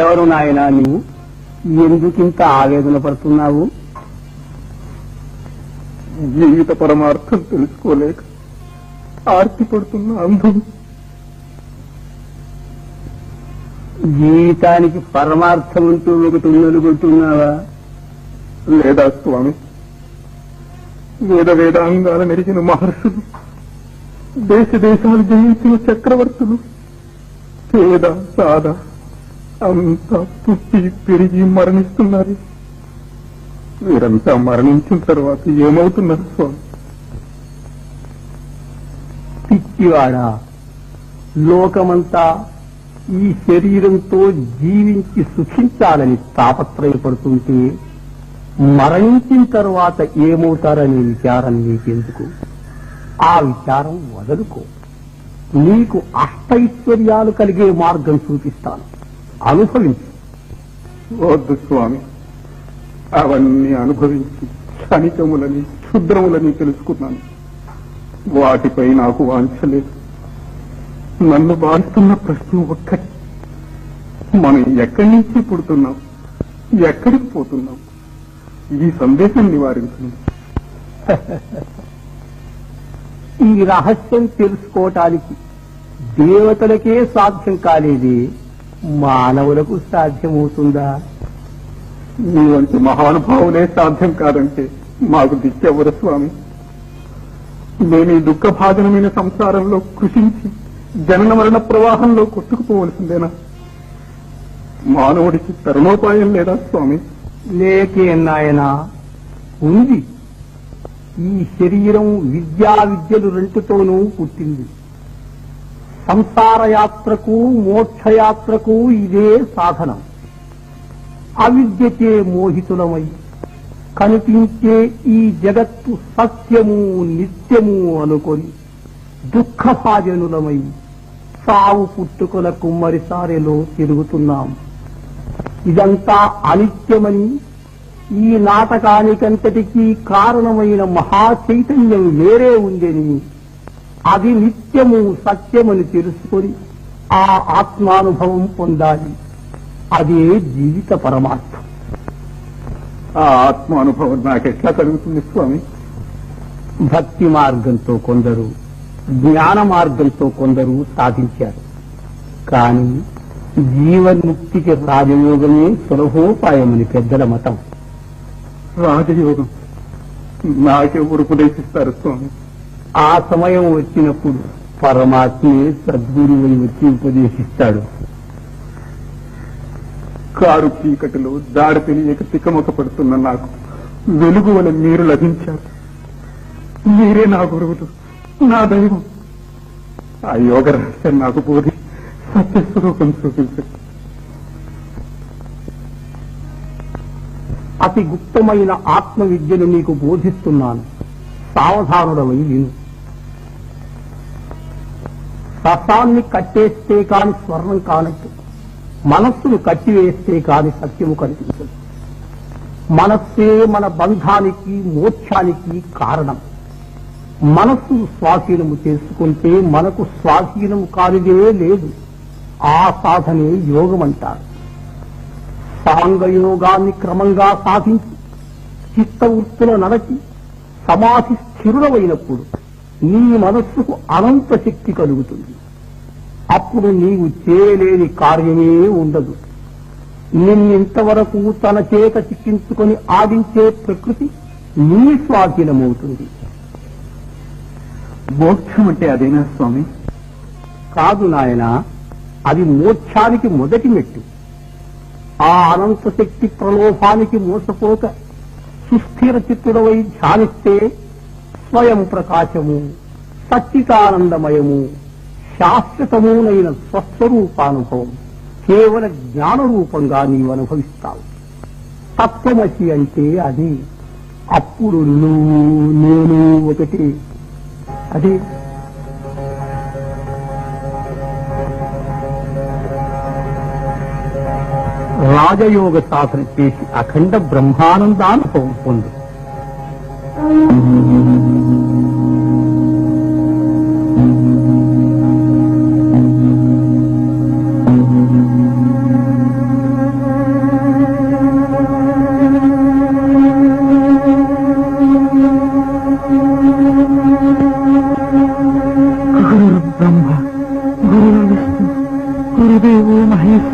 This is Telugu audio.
ఎవరు నాయనా నువ్వు? ఎందుకింత ఆవేదన పడుతున్నావు? జీవిత పరమార్థం తెలుసుకోలేక ఆర్తి పడుతున్న అంధం. జీవితానికి పరమార్థం అంటూ ఒకటి ఉన్నలుగుతున్నావా? లేదా స్వామి, వేదాంగాల నెరిగిన మహర్షులు, దేశ దేశాలు జయించిన చక్రవర్తులు, పేద సాద అంతా పుట్టి పెరిగి మరణిస్తున్నారు. వీరంతా మరణించిన తర్వాత ఏమవుతున్నారు స్వామి? పిచ్చివాడా, లోకమంతా ఈ శరీరంతో జీవించి సుఖించాలని తాపత్రయపడుతుంటే మరణించిన తర్వాత ఏమవుతారనే విచారం నీకెందుకు? ఆ విచారం వదులుకో. నీకు అష్టైశ్వర్యాలు కలిగే మార్గం చూపిస్తాను, అనుభవించు. వద్దు స్వామి, అవన్నీ అనుభవించి క్షణికములని క్షుద్రములని తెలుసుకున్నాను. వాటిపై నాకు వాంఛ లేదు. నన్ను బాధిస్తున్న ప్రశ్న ఒక్కటి, మనం ఎక్కడి నుంచి పుడుతున్నాం, ఎక్కడికి పోతున్నాం? ఈ సందేశం నివారించింది. ఈ రహస్యం తెలుసుకోవటానికి దేవతలకే సాధ్యం కాలేది, మానవులకు సాధ్యమవుతుందా? మీ వంటి మహానుభావులే సాధ్యం కాదంటే మాకు దిక్కెవరు స్వామి? నేను ఈ దుఃఖభాజనమైన సంసారంలో కృషించి జనన మరణ ప్రవాహంలో కొట్టుకుపోవలసిందేనా? మానవుడికి తరుణోపాయం లేదా స్వామి? లేకే నాయనా, ఉంది. ఈ శరీరం విద్యలు రెంటితోనూ పుట్టింది. సంసార యాత్రకు మోక్షయాత్రకు ఇదే సాధనం. అవిద్యకే మోహితులమై కనిపించే ఈ జగత్తు సత్యము నిత్యము అనుకొని దుఃఖభాజనులమై సావు పుట్టుకల కుమ్మరిసారెలో తిరుగుతున్నాం. ఇదంతా అనిత్యమని, ఈ నాటకానికంతటికీ కారణమైన మహాచైతన్యం వేరే ఉందని, అది నిత్యము సత్యమని తెలుసుకొని ఆ ఆత్మానుభవం పొందాలి. అదే జీవిత పరమార్థం. ఆ ఆత్మానుభవం నాకెట్లా కలుగుతుంది స్వామి? భక్తి మార్గంతో కొందరు, జ్ఞాన మార్గంతో కొందరు సాధించారు. కానీ జీవన్ముక్తికి రాజయోగమే సులభోపాయమని పెద్దల మతం. రాజయోగం నాకెవరు ఉపదేశిస్తారు స్వామి? ఆ సమయం వచ్చినప్పుడు పరమాత్మే సద్గురువై వచ్చి ఉపదేశిస్తాడు. కారు చీకటిలో దారి తెలియక తికమక పడుతున్న నాకు వెలుగు వలె మీరు లభించారు. మీరే నా గురువులు, నా దైవం. ఆ యోగ రహస్యం నాకు బోధి సత్యస్వరూపం చూపించండి. అతి గుప్తమైన ఆత్మ విద్యను నీకు బోధిస్తున్నాను, సావధానుడమై విను. రసాన్ని కట్టేస్తే కాని స్వర్ణం కానట్టు, మనస్సును కట్టివేస్తే కాని సత్యము కనిపించదు. మనస్సే మన బంధానికి మోక్షానికి కారణం. మనస్సు స్వాధీనము చేసుకుంటే మనకు స్వాధీనము కానిదే లేదు. ఆ సాధనే యోగమంటారు. సాంగయోగాన్ని క్రమంగా సాధించి చిత్తవృత్తుల నడచి సమాధి స్థిరుడమైనప్పుడు నీ మనస్సుకు అనంత శక్తి కలుగుతుంది. అప్పుడు నీవు చేయలేని కార్యమే ఉండదు. నిన్నింతవరకు తన చేత చిక్కించుకొని ఆడించే ప్రకృతి నీ స్వాధీనమవుతుంది. మోక్షం అంటే అదేనా స్వామి? కాదు నాయనా, అది మోక్షానికి మొదటి మెట్టు. ఆ అనంత శక్తి ప్రలోభానికి మోసపోక సుస్థిర చిత్తుడవై ధ్యానిస్తే స్వయం ప్రకాశము, సచ్చితానందమయము, శాశ్వతమునైన స్వస్వరూపానుభవం కేవల జ్ఞాన రూపంగా నీవు అనుభవిస్తావు. తత్వమసి అంటే అది. అప్పుడు నువ్వు నేను ఒకటి. అది రాజయోగ సాధన చేసి అఖండ బ్రహ్మానందానుభవం పొందు. బ్రహ్మ గురు విష్ణు గురుదేవో మహేశ్వర